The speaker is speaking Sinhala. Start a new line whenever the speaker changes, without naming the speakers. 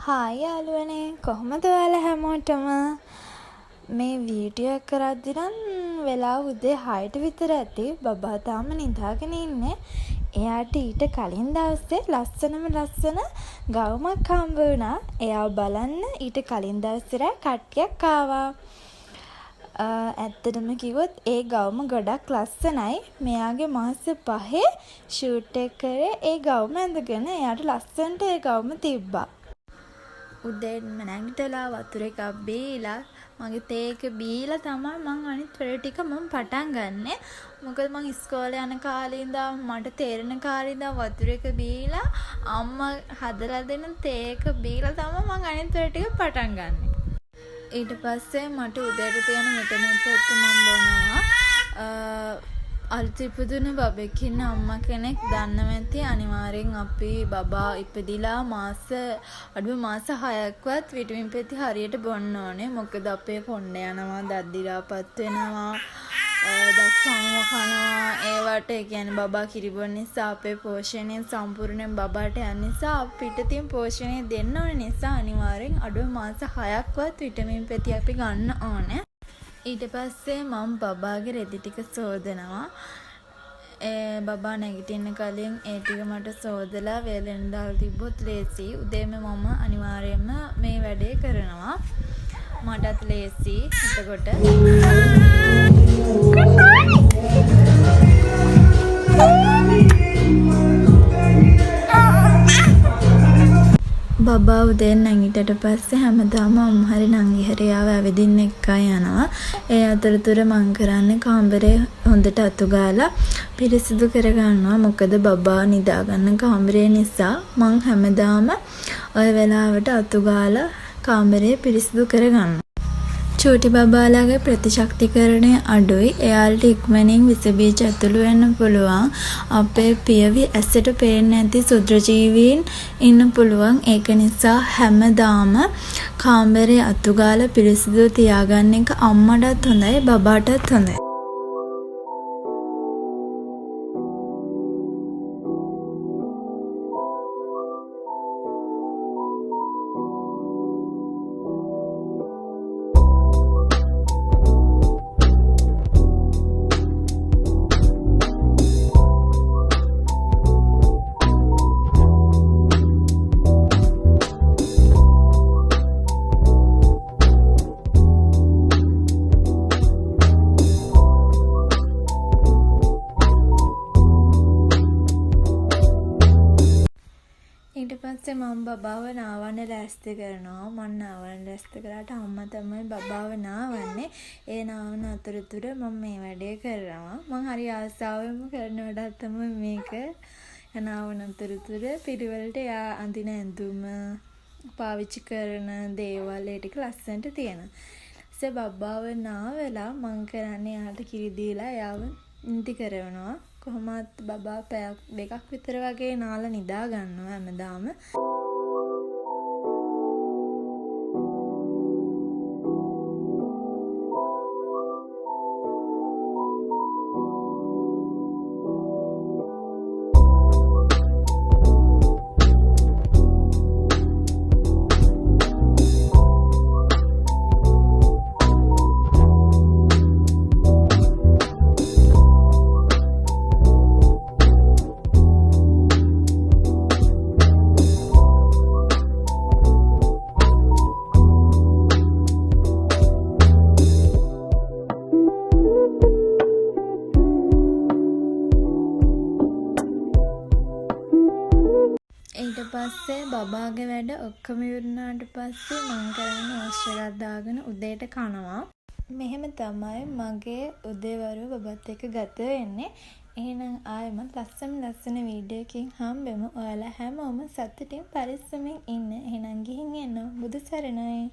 හායි යාළුවනේ කොහොමද ඔයාලා හැමෝටම මේ වීඩියෝ එක කරද්දි නම් වෙලාව උදේ 6ට විතර ඇති. බබා තාම නිදාගෙන ඉන්නේ. එයාට ඊට කලින් දවසේ ලස්සන ගවුමක් හම්බ වුණා. එයාව බලන්න ඊට කලින් දවසේ කට්ටියක් ආවා. ඇත්තටම කිව්වොත් ඒ ගවුම ගොඩක් ලස්සනයි. මෙයාගේ මාස 5 ෂූට් එක කරේ ඒ ගවුම ඇඳගෙන. එයාට ලස්සනට ඒ ගවුම තිබ්බා. උදේටම නැගිටලා වතුර එකක් බීලා මගේ තේ එක බීලා තමයි මං අනිත් වැඩ ටික මම පටන් ගන්නෙ. මොකද මං ඉස්කෝලේ යන කාලේ ඉඳන් මට තේරෙන කාලේ ඉඳන් වතුර එක බීලා අම්මා හදලා දෙන තේ එක බීලා තමයි මං අනිත් වැඩ ටික පටන් ගන්නෙ. ඊට පස්සේ මට උදේට තියෙන විටමින් පොත්ත මම බොනවා. අලුත් ඉපදුන බබෙක් ඉන්න අම්මා කෙනෙක් දන්නවා ඇති අනිවාර්යෙන් අපි බබා ඉපදිලා අඩුම මාස 6ක්වත් විටමින් පෙති හරියට බොන්න ඕනේ. මොකද අපේ කොණ්ඩ යනවා, දත් දිරාපත් වෙනවා, දත් සමව කනවා. ඒවට ඒ කියන්නේ බබා කිරි බොන නිසා අපේ පෝෂණය සම්පූර්ණයෙන් බබාට යන නිසා අපිට තියෙන පෝෂණය දෙන්න ඕන නිසා අනිවාර්යෙන් අඩුම මාස 6ක්වත් විටමින් පෙති අපි ගන්න ඕනේ. ඊට පස්සේ මම බබාගේ රෙදි ටික සෝදනවා. බබා නැගිටින්න කලින් ඒ ටික මට සෝදලා වේලෙන් දාලා තිබ්බොත් ලේසි. උදේම මම අනිවාර්යයෙන්ම මේ වැඩේ කරනවා. මටත් ලේසි. එතකොට බබා උදේ නැගිටට පස්සේ හැමදාම හරි නංගි හරියාව ඇවිදින්න එක්කයි යනවා. ඒ අතරතුර මං කරන්නේ කාමරේ හොඳට අතු ගාලා පිරිසිදු කරගන්නවා. මොකද බබා නිදා ගන්න කාමරේ නිසා මං හැමදාම ওই වෙලාවට අතු ගාලා කාමරේ පිරිසිදු කරගන්නවා. චූටි බබාලාගේ ප්‍රතිශක්තිකරණය අඩුයි. එයාලට ඉක්මනින් විස බීජ ඇතුළු වෙන්න පුළුවන්. අපේ පියවි ඇසට පේන්නේ නැති සුද්‍රජීවීන් ඉන්න පුළුවන්. ඒක නිසා හැමදාම කාමරේ අතු ගාලා පිරිසිදු තියාගන්න එක අම්මටත් හොඳයි බබාටත් හොඳයි. ඊට පස්සේ මම බබාව නාවන්න ලෑස්ති කරනවා. මම නාවන්න ලෑස්ති කරාට අම්මා තමයි බබාව නාවන්නේ. ඒ නාවන අතරතුර මම මේ වැඩේ කරනවා. මම හරි ආසාවෙන්ම කරන වැඩක් තමයි මේක. නාවන අතරතුර පිළිවෙලට යා අඳින ඇඳුම පාවිච්චි කරන දේවල් ඒ ටික ලස්සනට තියෙනවා. ඊට බබාව නාවලා මම කරන්නේ යාට කිරි දීලා යාව නිදි කරවනවා. කොහොමත් බබා පැයක් දෙකක් විතර වගේ නාලා නිදා ගන්නවා හැමදාම. ඊට පස්සේ බබාගේ වැඩ ඔක්කොම ඉවරනාට පස්සේ මම කරන්නේ ඕස්ට්‍රේලියාවට දාගෙන උදේට කනවා. මෙහෙම තමයි මගේ උදේවරු බබත් එක්ක ගත වෙන්නේ. එහෙනම් ආයෙමත් ලස්සන වීඩියෝ එකකින් හම්බෙමු. ඔයාලා හැමෝම සතුටින් පරිස්සමින් ඉන්න. එහෙනම් ගිහින් එන්න. බුදු සරණයි.